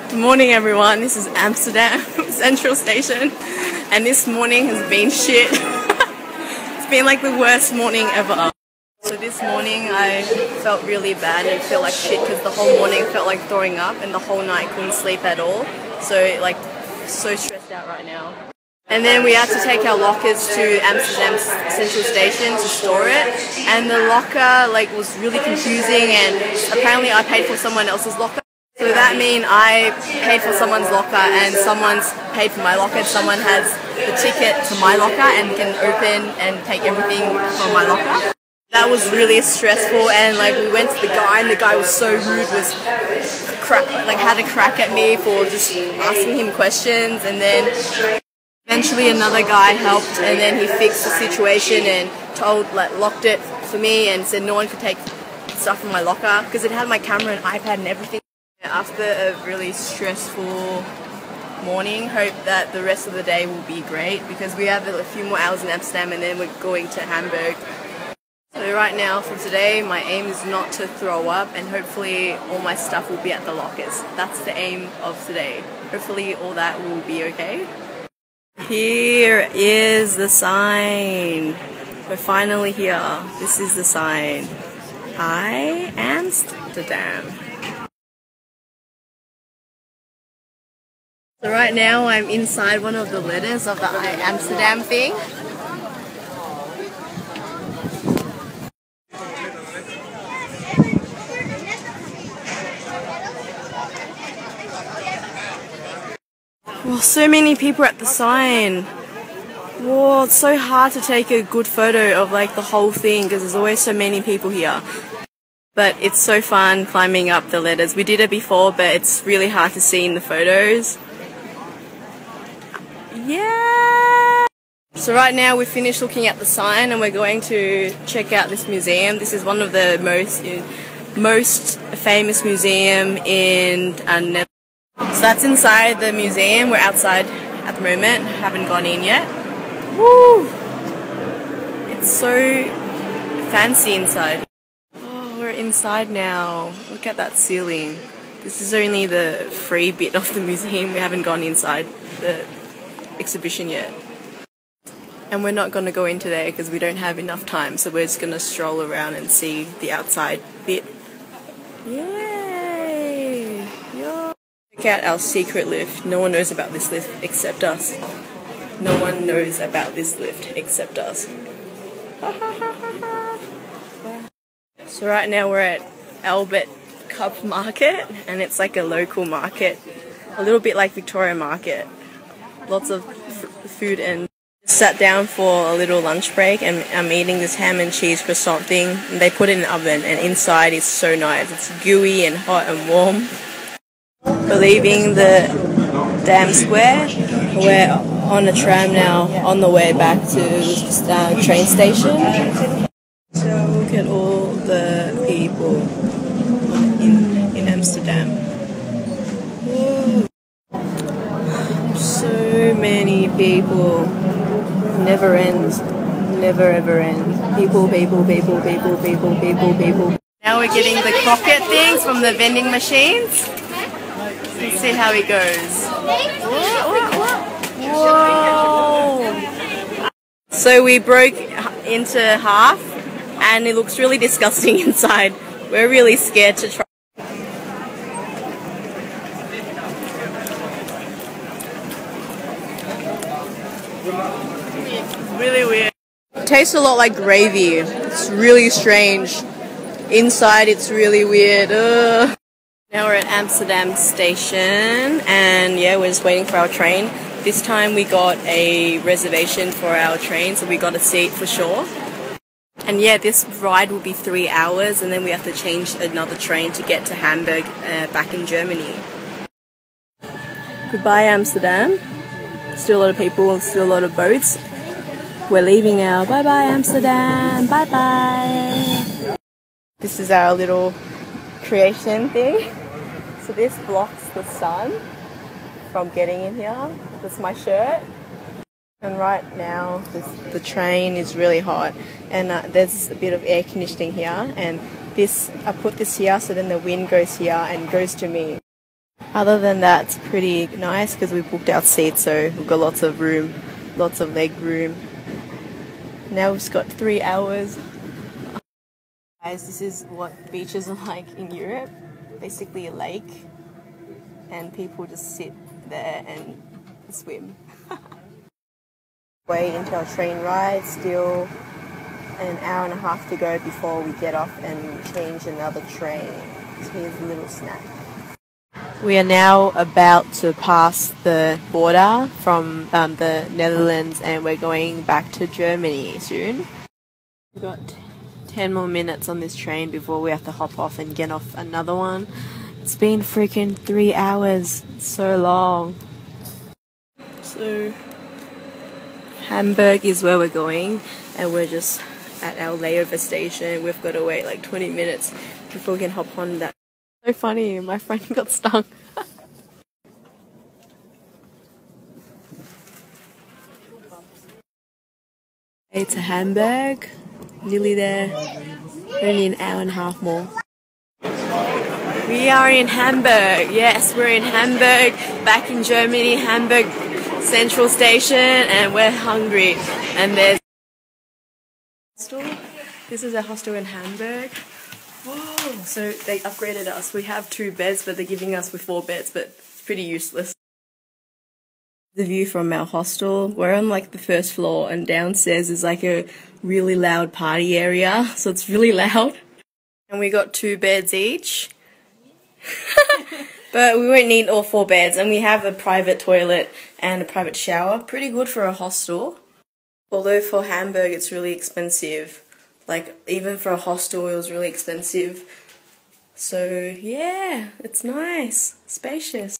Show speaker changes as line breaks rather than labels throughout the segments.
Good morning everyone, this is Amsterdam Central Station and this morning has been shit. It's been like the worst morning ever. So this morning I felt really bad and felt like shit because the whole morning felt like throwing up and the whole night couldn't sleep at all. So like so stressed out right now. And then we had to take our lockers to Amsterdam Central Station to store it, and the locker like was really confusing and apparently I paid for someone else's locker. So that means I paid for someone's locker and someone's paid for my locker. Someone has the ticket to my locker and can open and take everything from my locker. That was really stressful, and like we went to the guy and the guy was so rude, was had a crack at me for just asking him questions, and then eventually another guy helped and then he fixed the situation and locked it for me and said no one could take stuff from my locker because it had my camera and iPad and everything. After a really stressful morning, hope that the rest of the day will be great because we have a few more hours in Amsterdam and then we're going to Hamburg. So right now for today my aim is not to throw up and hopefully all my stuff will be at the lockers. That's the aim of today. Hopefully all that will be okay. Here is the sign. We're finally here. This is the sign. Hi, Amsterdam. So right now I'm inside one of the letters of the Amsterdam thing. Well, so many people at the sign. Whoa, it's so hard to take a good photo of like the whole thing because there's always so many people here. But it's so fun climbing up the letters. We did it before, but it's really hard to see in the photos. Yeah! So right now we've finished looking at the sign and we're going to check out this museum. This is one of the most famous museum in Netherlands. So that's inside the museum. We're outside at the moment, haven't gone in yet. Woo! It's so fancy inside. Oh, we're inside now. Look at that ceiling. This is only the free bit of the museum. We haven't gone inside the exhibition yet. And we're not going to go in today because we don't have enough time, so we're just going to stroll around and see the outside bit. Yay! Yo! Check out our secret lift. No one knows about this lift except us. No one knows about this lift except us. So right now we're at Albert Cup Market and it's like a local market. A little bit like Victoria Market. Lots of food and sat down for a little lunch break and I'm eating this ham and cheese croissant thing. And they put it in the oven and inside is so nice. It's gooey and hot and warm. We're leaving the Dam Square. We're on a tram now on the way back to the train station. So look at all the people in Amsterdam. Whoa. So many people. Never ends. Never ever ends. People, people, people, people, people, people, people. Now we're getting the croquette things from the vending machines. Let's see how it goes. Whoa! So we broke into half and it looks really disgusting inside. We're really scared to try. Really weird. It tastes a lot like gravy. It's really strange. Inside it's really weird. Ugh. Now we're at Amsterdam Station and yeah, we're just waiting for our train. This time we got a reservation for our train, so we got a seat for sure. And yeah, this ride will be 3 hours and then we have to change another train to get to Hamburg back in Germany. Goodbye Amsterdam. Still a lot of people, still a lot of boats. We're leaving now. Bye bye Amsterdam. Bye bye. This is our little creation thing. So this blocks the sun from getting in here. That's my shirt. And right now the train is really hot and there's a bit of air conditioning here, and I put this here so then the wind goes here and goes to me. Other than that, it's pretty nice because we booked our seats, so we've got lots of room, lots of leg room. Now we've just got 3 hours. Guys, this is what beaches are like in Europe. Basically a lake, and people just sit there and swim. Wait until our train ride, still an hour and a half to go before we get off and change another train. So here's a little snack. We are now about to pass the border from the Netherlands, and we're going back to Germany soon. We've got 10 more minutes on this train before we have to hop off and get off another one. It's been freaking 3 hours. It's so long. So Hamburg is where we're going, and we're just at our layover station. We've got to wait like 20 minutes before we can hop on that. So funny, my friend got stung. Way to Hamburg, nearly there, only an hour and a half more. We are in Hamburg, yes, we're in Hamburg, back in Germany, Hamburg Central Station, and we're hungry. And there's a hostel. This is a hostel in Hamburg. Whoa, so they upgraded us. We have 2 beds, but they're giving us with 4 beds, but it's pretty useless. The view from our hostel. We're on like the first floor, and downstairs is like a really loud party area, so it's really loud. And we got 2 beds each. But we won't need all 4 beds, and we have a private toilet and a private shower. Pretty good for a hostel. Although for Hamburg it's really expensive. Like, even for a hostel it was really expensive. So, yeah, it's nice. Spacious.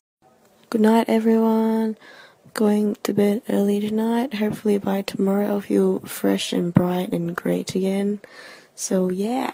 Good night, everyone. Going to bed early tonight. Hopefully by tomorrow I'll feel fresh and bright and great again. So, yeah.